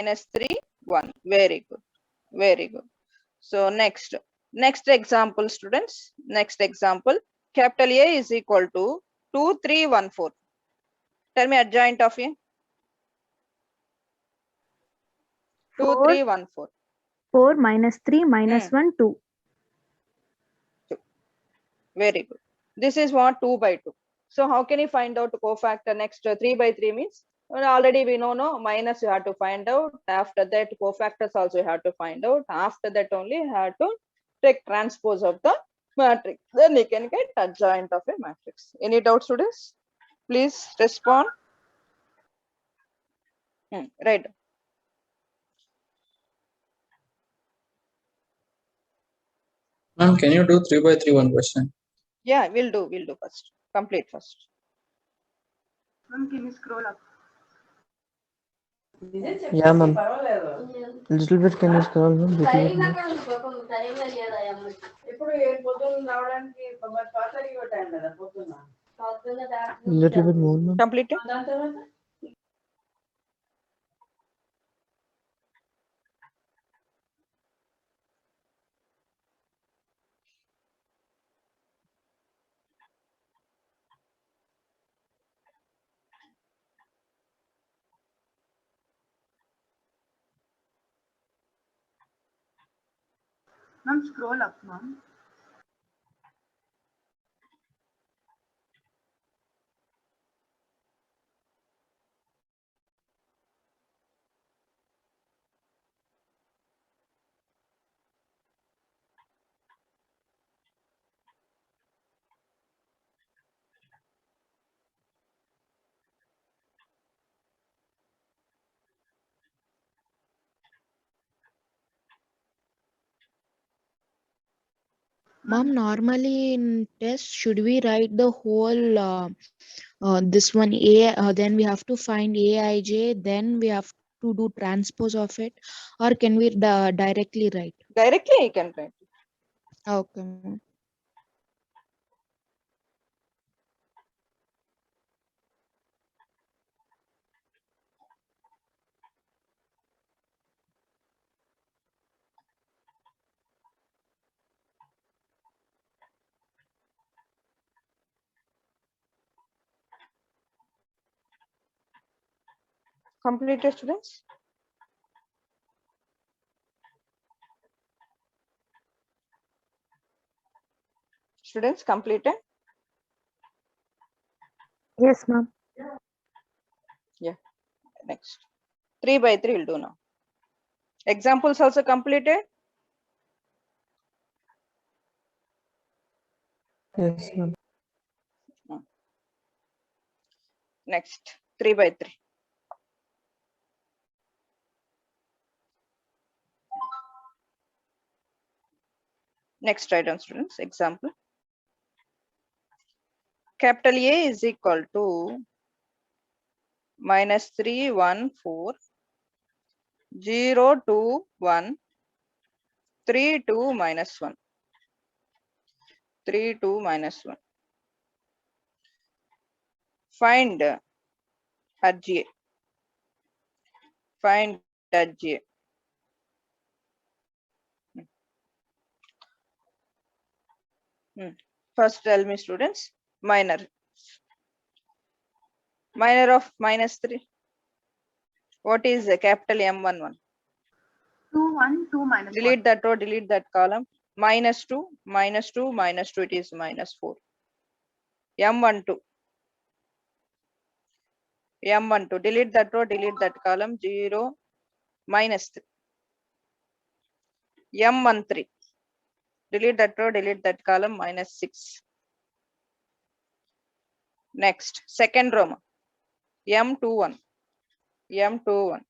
3, 1. Very good. Very good. So next example, students. Next example. Capital A is equal to 2, 3, 1, 4. Tell me adjoint of A. 2, 3, 1, 4. 4 minus 3 minus 1, 2. Very good. This is what 2 by 2. So how can you find out cofactor next? 3 by 3 means already we know, no, minus you have to find out. After that, cofactors also you have to find out. After that only you have to take transpose of the matrix. Then you can get adjoint of a matrix. Any doubt, students? Please respond. Right. Ma'am, can you do 3 by 3 one question? Yeah, we'll do first. Complete first. Ma'am, can you scroll up? Yeah, ma'am. Little bit can you scroll, ma'am? Little bit more, ma'am. Complete. Ma'am, scroll up, ma'am. Ma'am, normally in test, should we write the whole this one A, then we have to find Aij, then we have to do transpose of it, or can we directly write? Directly you can write. Okay, ma'am. Completed, students? Students completed? Yes, ma'am. Yeah. Next. 3 by 3 will do now. Examples also completed? Yes, ma'am. Next. 3 by 3. Next, write down, students. Example. Capital A is equal to minus 3, 1, 4, 0, 2, 1, 3, 2, minus 1. 3, 2, minus 1. Find RGA. Find RGA. First tell me, students, minor. Minor of minus 3. What is the capital M11? 2, 1, 2 minus Delete 1. that row, delete that column. Minus 2, minus 2, minus 2, it is minus 4. M12. M12. Delete that row, delete that column. 0, minus 3. M13. Delete that row, delete that column. Minus 6. Next, second row. M21. M21.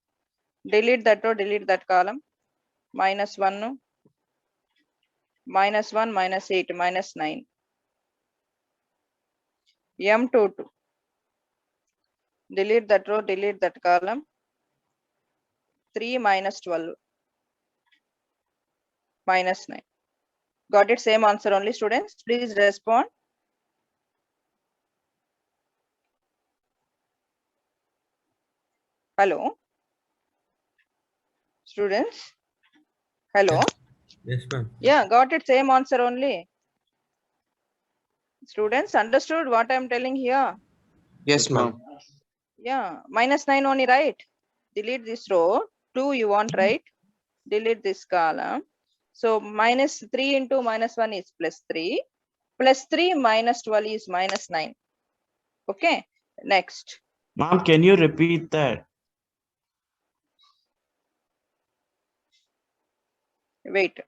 Delete that row, delete that column. Minus 1. Minus 1, minus 8, minus 9. M22. Delete that row, delete that column. 3 minus 12. Minus 9. Got it? Same answer only, students. Please respond. Hello. Students? Hello? Yes, ma'am. Yeah, got it. Same answer only. Students, understood what I'm telling here? Yes, ma'am. Yeah, -9 only, right? Delete this row. 2 you want, right? Delete this column. So -3 into -1 is +3. +3 minus 12 is -9. Okay, next. Ma'am, can you repeat that? Wait.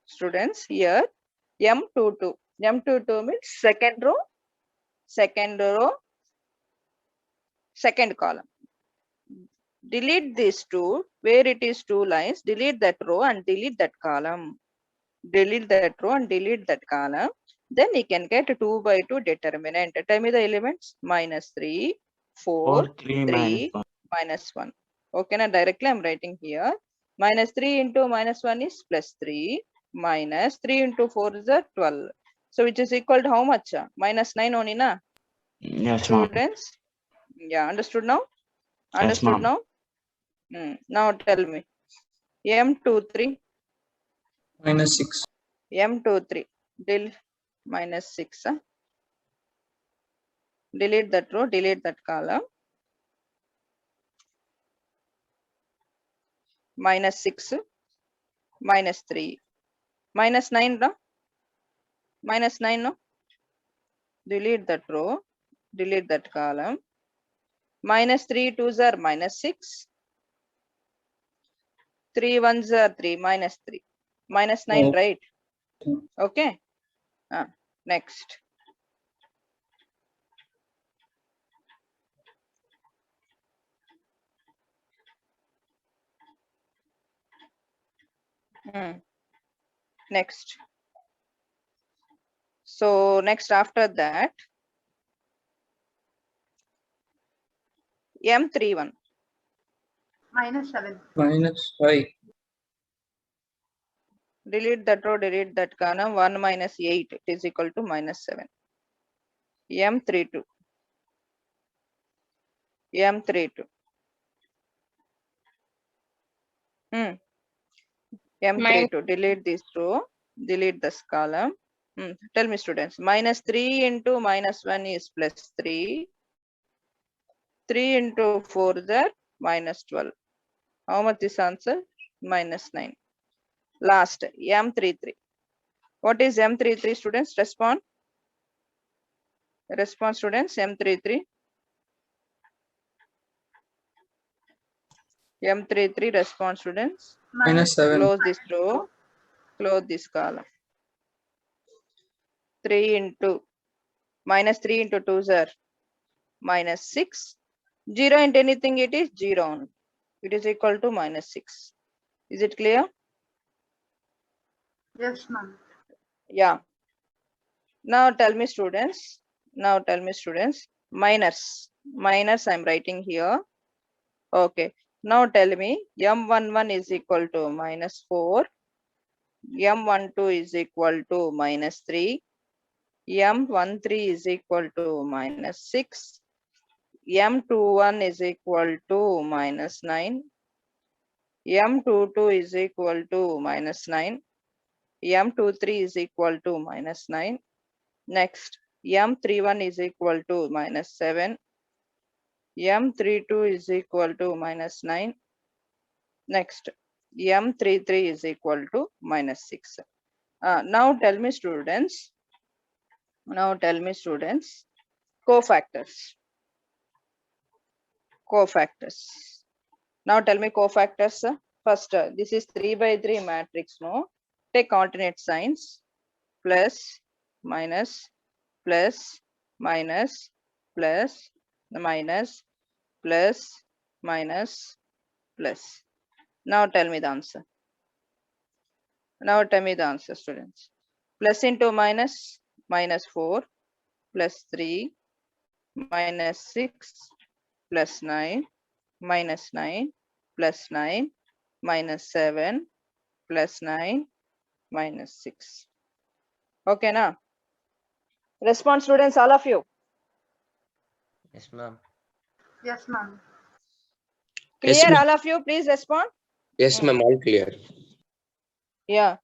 Students, here M22. M22 means second row, second column. Delete these two, where it is 2 lines, delete that row and delete that column. Delete that row and delete that column. Then you can get 2 by 2 determinant. Tell me the elements. -3, 4, 3 3, minus -1. 1. Okay, now directly I'm writing here. -3 into -1 is +3. -3 into 4 is a 12. So which is equal to how much? -9 only, na? Yes, ma'am. Students? Yeah, understood now? Yes, Understood ma'am. now? Now tell me. M23. -6. M23. -6. Delete that row, delete that column. -6, -3, -9, no? -9, no? Delete that row, delete that column. -3 2s are -6. 3 1s are 3, -3. -9, Oh. right? Okay. Next. Next. So next after that, M31. -7. -5. Delete that row, delete that column. 1 minus 8, it is equal to -7. M32. M32. M32. Delete this row, delete this column. Tell me, students. -3 into -1 is +3. 3 into 4 is -12. How much is answer? -9. Last, M33. What is M33, students? Respond. Respond, students. M33. M33 response, students. -7. Close this row, close this column. 3 into -3 into 2 is -6. 0 into anything, it is 0 only. It is equal to -6. Is it clear? Yes, ma'am. Yeah. Now tell me, students. Now tell me, students. Minus. Minus I'm writing here. Okay. Now tell me M11 is equal to -4. M12 is equal to -3. M13 is equal to -6. M21 is equal to -9. M22 is equal to -9. M23 is equal to -9. Next, M31 is equal to -7. M32 is equal to -9. Next, M33 is equal to -6. Now tell me, students. Now tell me, students. Cofactors. Cofactors. Now tell me cofactors. First, this is 3 by 3 matrix. No, take alternate signs. Plus, minus, plus, minus, plus, minus, plus, minus, plus. Now tell me the answer. Now tell me the answer, students. Plus into minus, -4, +3, -6, +9, -9, +9, -7, +9, -6. Okay, now Respond, students, all of you. Yes, ma'am. Yes, ma'am. Yes, Clear, ma'am. all of you, please respond. Yes, ma'am. All clear. Yeah.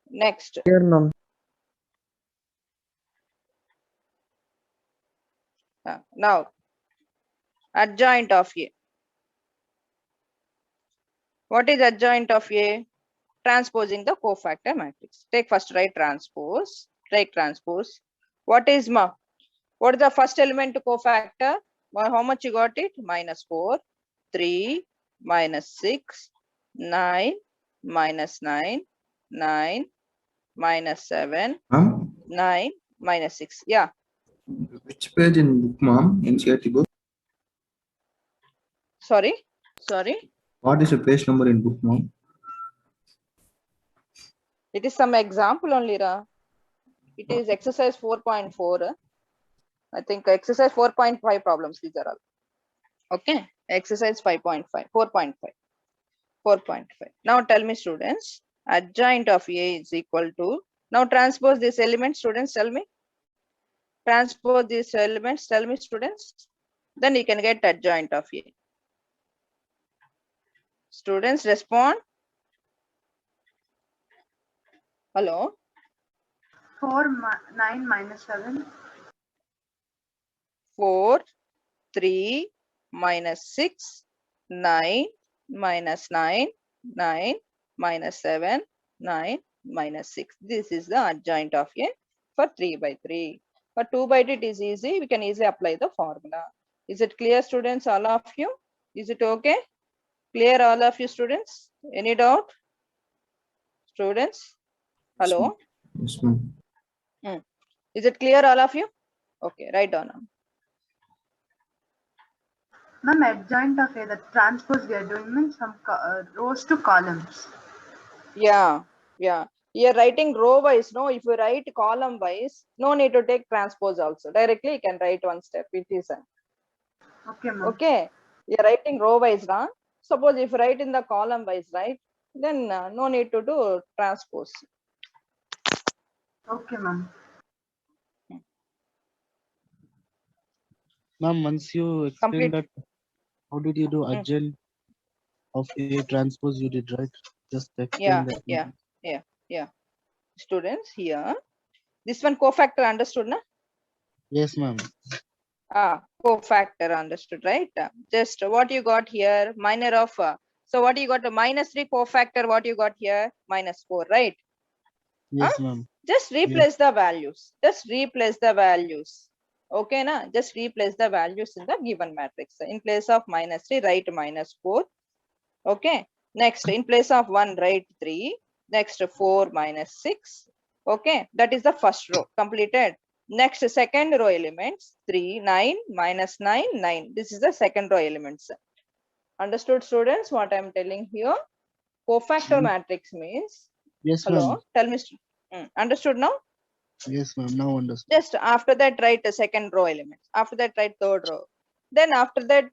Next. Here, ma'am. Now, adjoint of A. What is adjoint of A? Transposing the cofactor matrix. Take first, write transpose. Take transpose. What is ma? What is the first element to cofactor? Well, how much you got it? -4, 3, -6, 9, -9, 9, -7, Ma'am, 9, -6. Yeah. which page in book, ma'am? NCERT book. Sorry. Sorry. What is the page number in book, ma'am? It is some example only, Ra. It is exercise 4.4. I think exercise 4.5 problems. These are all. Okay. Exercise 5.5, 4.5. 4.5. Now tell me, students, adjoint of A is equal to, now transpose this element, students, tell me. Transpose these elements, tell me, students. Then you can get adjoint of A. Students, respond. Hello. 9 minus 7. 4, 3, -6, 9, -9, 9, -7, 9, -6. This is the adjoint of A for 3 by 3. For 2 by 2, it is easy. We can easily apply the formula. Is it clear, students, all of you? Is it okay? Clear, all of you, students? Any doubt? Students? Hello? Yes, ma'am. Is it clear, all of you? Okay, write down now. Ma'am, adjoint of A, the transpose we are doing means from rows to columns. Yeah, yeah. You're writing row wise. No, if you write column wise, no need to take transpose also. Directly, you can write one step. It is Okay, ma'am. okay. You're writing row wise, na? Suppose if you write in the column wise, right? Then no need to do transpose. Okay, ma'am. Ma'am, once you explain Complete. that, how did you do adjoint of A transpose you did, right? Just Yeah, explain that. yeah, yeah. Students here. This one cofactor understood, na? Yes, ma'am. Cofactor understood, right? Just what you got here, minor of, so what you got, a -3 cofactor, what you got here, -4, right? Yes, ma'am. Just replace the values. Just replace the values. Okay, na? Just replace the values in the given matrix. In place of -3, write -4. Okay. Next, in place of 1, write 3. Next, 4 -6. Okay. That is the first row completed. Next, second row elements 3, 9, -9, 9. This is the second row elements. Understood, students, what I am telling here? Cofactor matrix means, Yes, hello, ma'am. tell me. Understood now? Yes, ma'am. Now understood. Just after that, write the second row elements. After that, write third row. Then after that,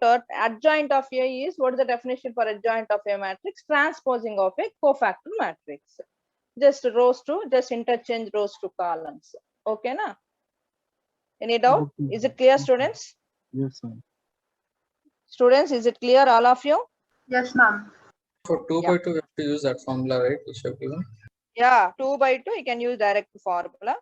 adjoint of A is, what is the definition for adjoint of A matrix? Transposing of a cofactor matrix. Just rows to, just interchange rows to columns. Okay, na? Any doubt? Okay. Is it clear, Okay. students? Yes, ma'am. Students, is it clear, all of you? Yes, ma'am. For 2 Yeah. by 2, we have to use that formula, right? Which you have given. Yeah, 2 by 2, you can use direct formula.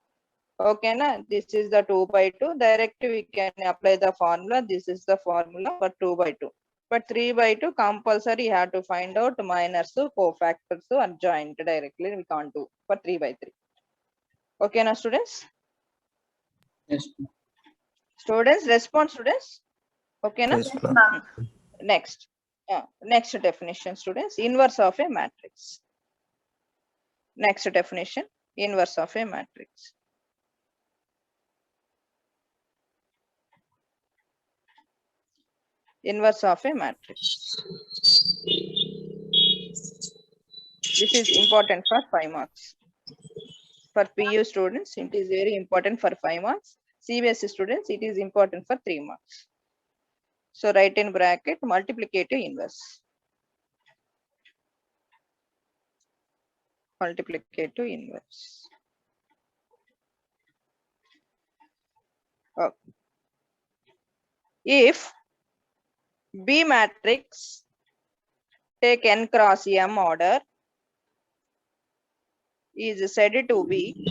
Okay, na? This is the 2 by 2. Direct, we can apply the formula. This is the formula for 2 by 2. But 3 by 2, compulsory, you have to find out minors, cofactors, adjoint directly. We can't do for 3 by 3. Okay, na, students? Yes, ma'am. Students, respond, students. Okay, na? Yes, Yes, ma'am. ma'am. Next. Next definition, students. Inverse of a matrix. Next definition. Inverse of a matrix. Inverse of a matrix. This is important for 5 marks. For PU students, it is very important for 5 marks. CBSE students, it is important for 3 marks. So write in bracket multiplicative inverse. Multiplicative inverse. Okay. If B matrix take n cross m order is said to be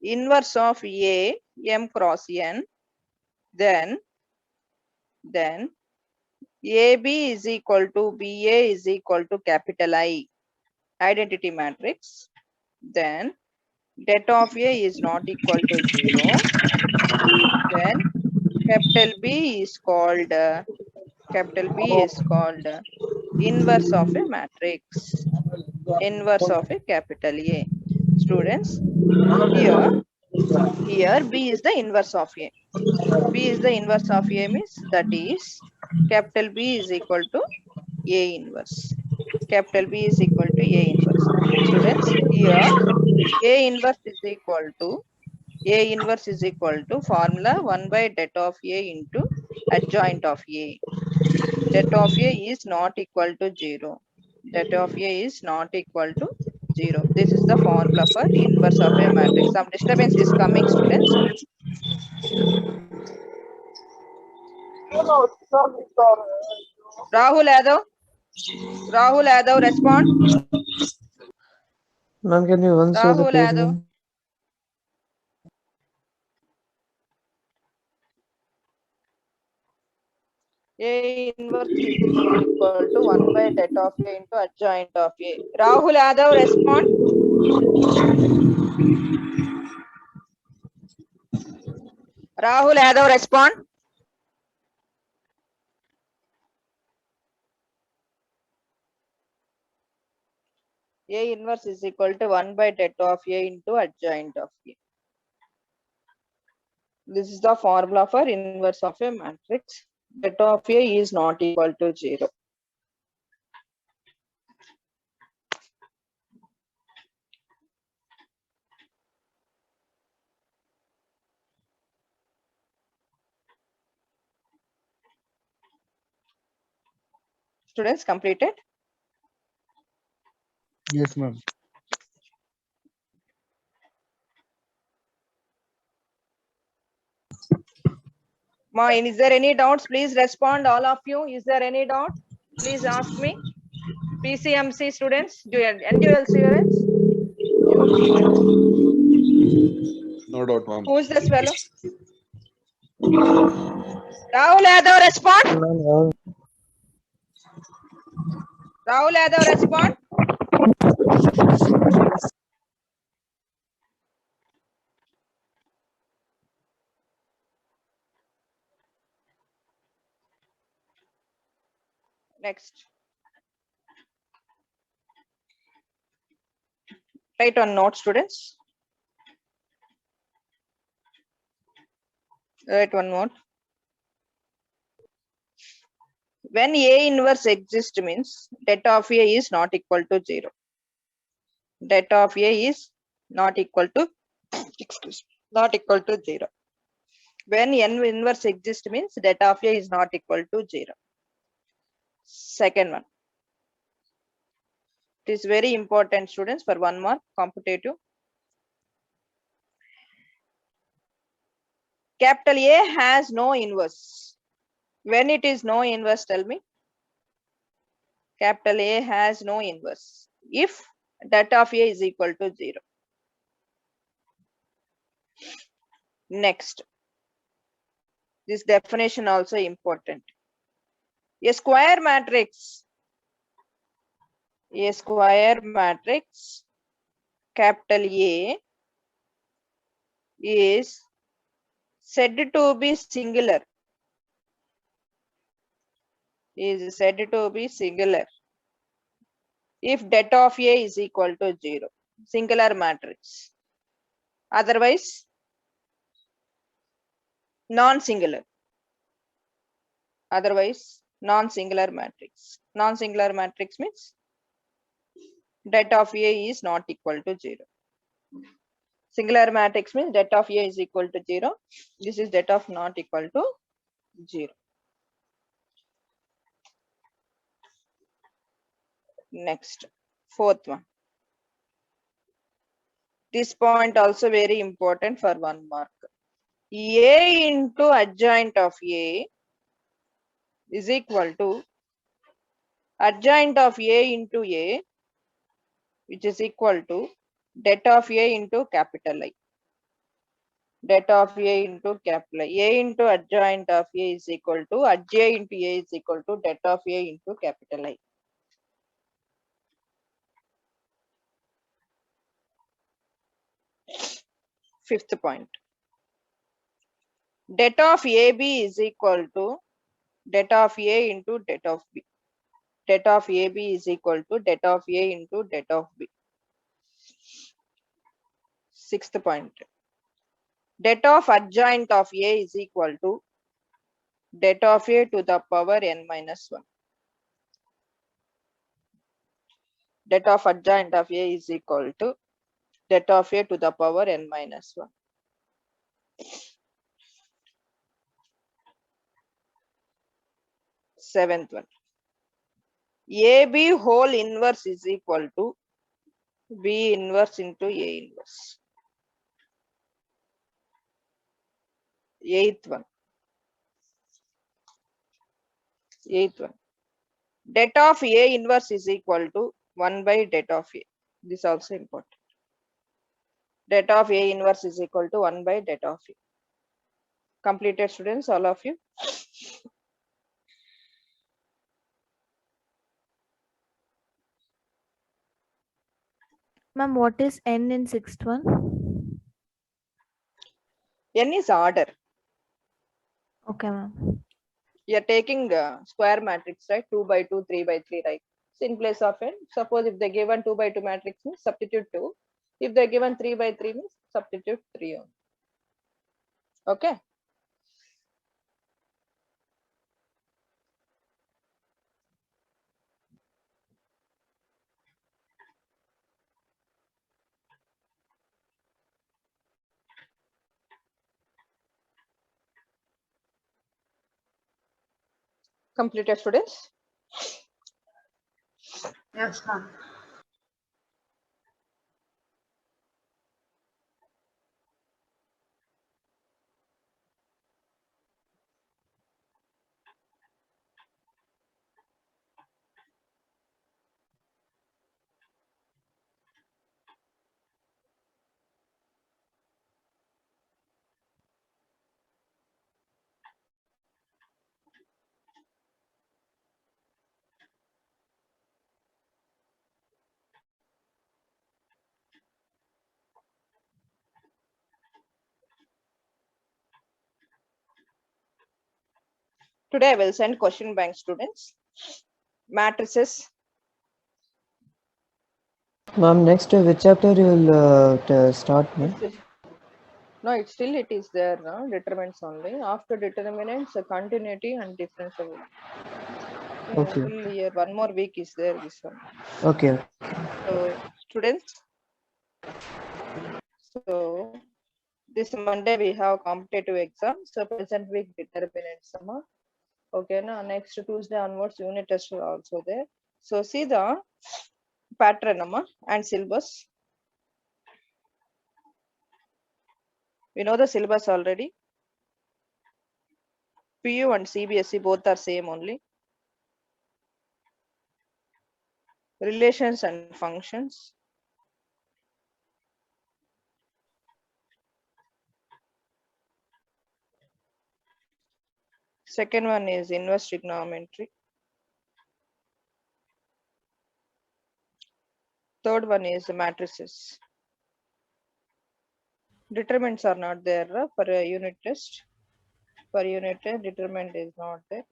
inverse of A m cross n, then AB is equal to BA is equal to capital I identity matrix, then det of A is not equal to 0, then capital B is called inverse of a matrix, inverse of a capital A. Students, here B is the inverse of A. B is the inverse of A means that is capital B is equal to A inverse. Capital B is equal to A inverse. Students, here A inverse is equal to formula 1 by det of A into adjoint of A. Det of A is not equal to 0. Det of A is not equal to 0. This is the formula for inverse of a matrix. Some disturbance is coming, students. Rahul Yadav, respond. Ma'am, can you once show the Rahul page, Yadav. ma'am? A inverse is equal to 1 by det of A into adjoint of A. Rahul Yadav, respond. Rahul Yadav, respond. A inverse is equal to 1 by det of A into adjoint of A. This is the formula for inverse of a matrix. Det of A is not equal to 0. Students, completed? Yes, ma'am. Is there any doubts? Please respond, all of you. Is there any doubt? Please ask me. PCMC students, NDL students. No doubt, ma'am. Who is this fellow? Rahul Yadav, respond. Ma'am, Rahul Yadav, respond. Next. Write on note, students. Write one note. When A inverse exists means det of A is not equal to 0. Det of A is not equal to 0. When N inverse exists means det of A is not equal to 0. Second one. It is very important, students, for 1 mark competitive. Capital A has no inverse. When it is no inverse, tell me. Capital A has no inverse if det of A is equal to 0. Next. This definition also important. A square matrix capital A is said to be singular. If det of A is equal to 0. Singular matrix. Otherwise, non-singular. Non-singular matrix. Non-singular matrix means det of A is not equal to 0. Singular matrix means det of A is equal to 0. This is det of not equal to 0. Next, fourth one. This point also very important for 1 mark. A into adjoint of A is equal to adjoint of A into A, which is equal to det of A into capital I. Det of A into capital I. A into adjoint of A is equal to adj into A is equal to det of A into capital I. Fifth point. Det of AB is equal to det of A into det of B. Det of AB is equal to det of A into det of B. Sixth point. Det of adjoint of A is equal to det of A to the power n minus 1. Det of adjoint of A is equal to det of A to the power n minus 1. Seventh one. AB whole inverse is equal to B inverse into A inverse. Eighth one. Det of A inverse is equal to 1 by det of A. This is also important. Det of A inverse is equal to 1 by det of A. Completed, students, all of you? Ma'am, what is n in sixth one? N is order. Okay, ma'am. You are taking square matrix, right? 2 by 2, 3 by 3, right? So in place of n, suppose if they given 2 by 2 matrix means substitute 2. If they given 3 by 3 means substitute 3 only. Okay. Completed, students? Yes, ma'am. Today I will send question bank, students. Matrices. Ma'am, next which chapter you will start, ma'am? No, it is there now. Determinants only. After determinants, continuity and differential. Okay. Full year, 1 more week is there. This one. Okay. So, students. So, this Monday we have competitive exam. So, present week determinants. Okay, now next Tuesday onwards, unit test are also there. So, see the pattern and syllabus. We know the syllabus already. PU and CBSE both are same only. Relations and functions. Second one is inverse trigonometry. Third one is matrices. Determinants are not there for a unit test. For unit test, determinant is not there.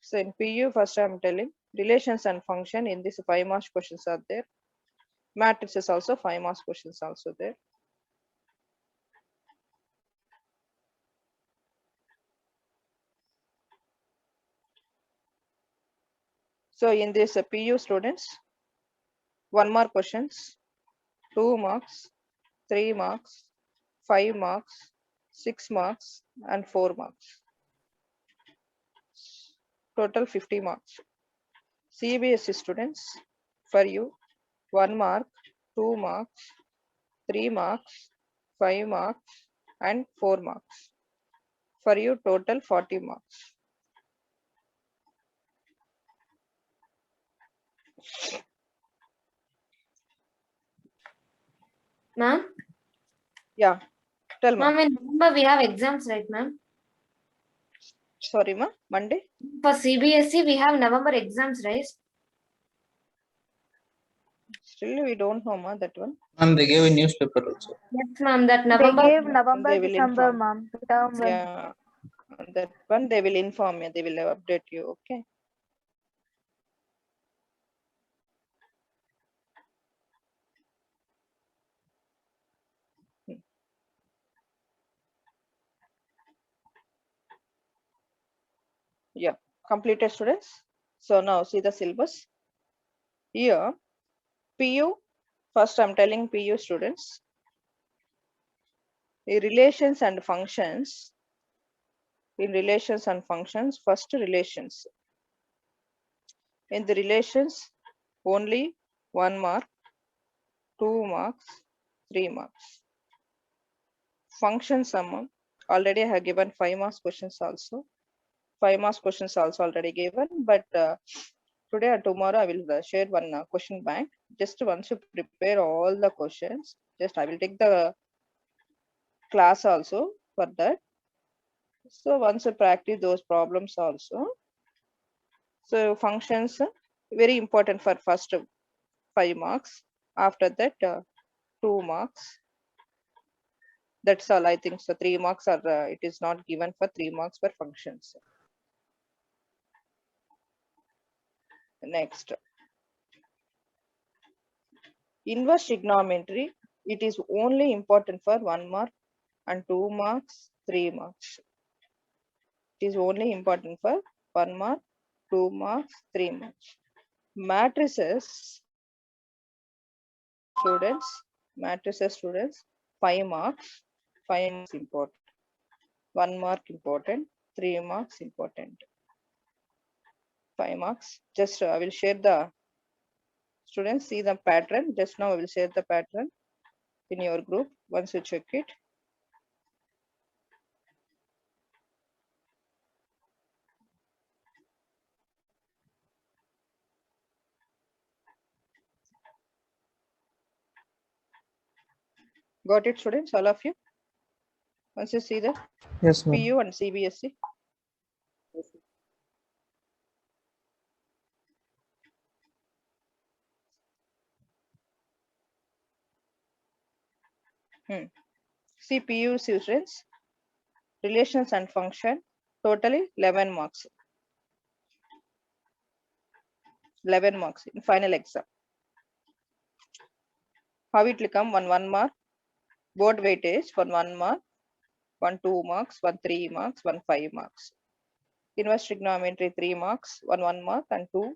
So in PU, first I am telling relations and function. In this 5 marks questions are there. Matrices also 5 marks questions also there. So in this PU students, 1 mark questions, 2 marks, 3 marks, 5 marks, 6 marks, and 4 marks. Total 50 marks. CBSE students, for you, 1 mark, 2 marks, 3 marks, 5 marks, and 4 marks. For you, total 40 marks. Ma'am? Yeah, tell me. Ma'am, in November we have exams, right, ma'am? Sorry, ma. Monday? For CBSE, we have November exams, right? Still, we don't know, ma, that one. And they gave a newspaper also. Yes, ma'am. That They November. gave November, They will December, inform. ma'am. Term one. Yeah, that one they will inform you. They will update you. Okay. Yeah, completed students. So now see the syllabus. Here, PU. First, I'm telling PU students. The relations and functions. In relations and functions, first relations. In the relations, only 1 mark, 2 marks, 3 marks. Function sum, already I have given 5 marks questions also. 5 marks questions also already given, but today or tomorrow I will share one question bank. Just once you prepare all the questions, just I will take the class also for that. So once you practice those problems also. So functions very important for first 5 marks. After that 2 marks. That's all I think. So 3 marks are it is not given for 3 marks for functions. Next. Inverse trigonometry, it is only important for 1 mark and 2 marks, 3 marks. It is only important for 1 mark, 2 marks, 3 marks. Matrices students, 5 marks, 5 marks important. 1 mark important, 3 marks important. 5 marks. Just I will share the students see the pattern. Just now I will share the pattern in your group once you check it. Got it, students, all of you? Once you see the Yes, ma'am. PU and CBSE. See PU students, relations and function, totally 11 marks. 11 marks in final exam. How it will come? 1 mark, board weightage for 1 mark, 1 2 marks, 1 3 marks, 1 5 marks. Inverse trigonometry 3 marks, 1 mark and 2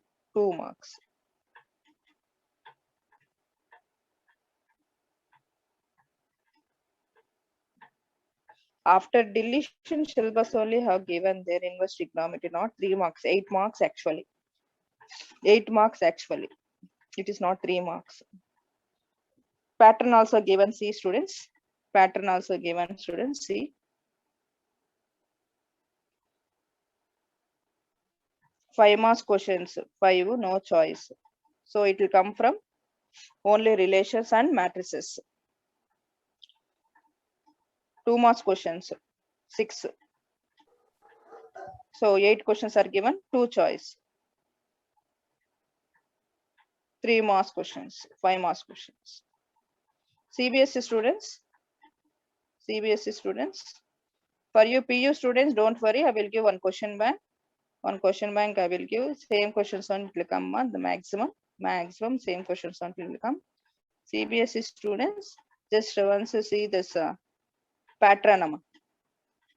marks. After deletion syllabus only have given their inverse trigonometry, not 3 marks, 8 marks actually. 8 marks actually. It is not 3 marks. Pattern also given, see students. Pattern also given, students, see. 5 marks questions, 5 no choice. So it will come from only relations and matrices. 2 marks questions, 6. So 8 questions are given, 2 choice. 3 marks questions, 5 marks questions. CBSE students, for you PU students, don't worry, I will give one question bank. One question bank I will give, same questions on will come on the maximum, same questions on will come. CBSE students, just once you see this pattern,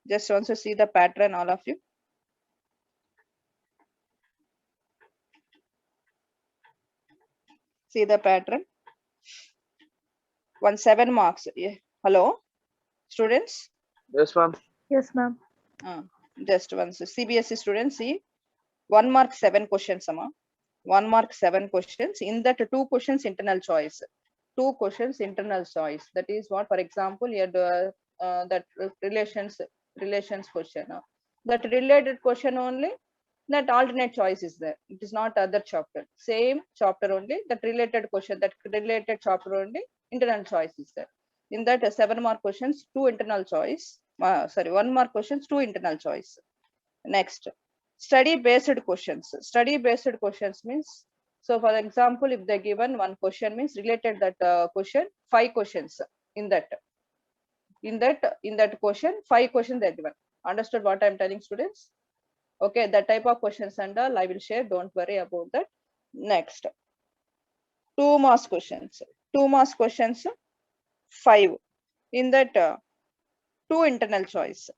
just once you see the pattern, all of you. See the pattern. 7 marks. Hello, students. Yes, ma'am. Yes, ma'am. Just once CBSE students, see 1 mark 7 questions. 1 mark 7 questions. In that 2 questions internal choice. two questions internal choice. That is what, for example, here that relations question. That related question only, that alternate choice is there. It is not other chapter. Same chapter only, that related question, that related chapter only, internal choice is there. In that 7 mark questions, 2 internal choice. 1 mark questions, 2 internal choice. Next, study based questions. Study based questions means, so for example, if they given one question means related that question, 5 questions in that question, 5 questions they are given. Understood what I am telling, students? Okay, that type of questions and all I will share. Don't worry about that. Next, 2 marks questions. 2 marks questions, 5. In that 2 internal choice.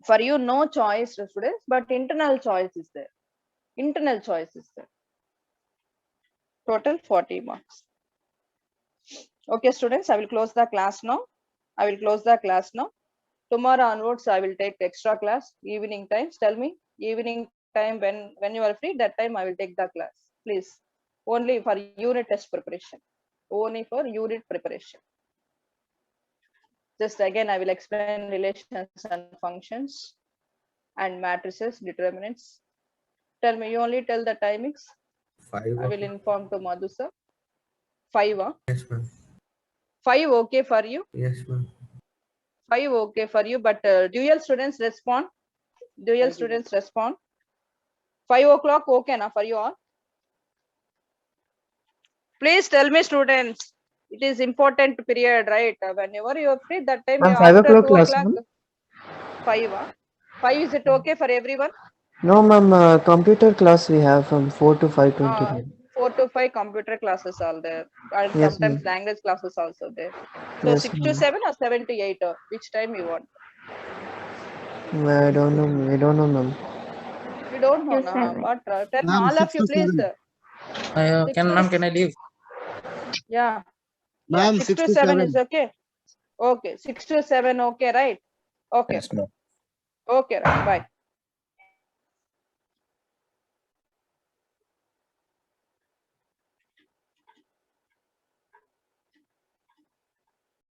For you, no choice, students, but internal choice is there. Internal choice is there. Total 40 marks. Okay, students, I will close the class now. Tomorrow onwards, I will take extra class, evening times. Tell me, evening time when you are free, that time I will take the class. Please, only for unit test preparation. Only for unit preparation. Just again, I will explain relations and functions and matrices, determinants. Tell me, you only tell the timings. 5. I will inform to Madhu sir. 5, huh? Yes, ma'am. 5 okay for you? Yes, ma'am. 5 okay for you, but dual students respond. 5 o'clock okay na for you all? Please tell me, students. It is important period, right? Whenever you are free, that time you Ma'am, 5 after o'clock 2 class, o'clock. ma'am? 5, huh? 5 is it okay for everyone? No, ma'am. Computer class we have from 4 to 5:20. 4 to 5 computer classes are there, and Yes, sometimes ma'am. language classes also there. So Yes, 6 to ma'am. 7 or 7 to 8, which time you want? I don't know. I don't know, ma'am. You don't know, Yes, na? 7. But tell me, Ma'am, all of 6 you, to please. 7. 6 Can to ma'am, can I leave? Yeah, Ma'am, 6 6 to to 7 is 7. okay. Okay, 6 to 7, okay, right? Okay, Yes, ma'am. okay, right. Bye.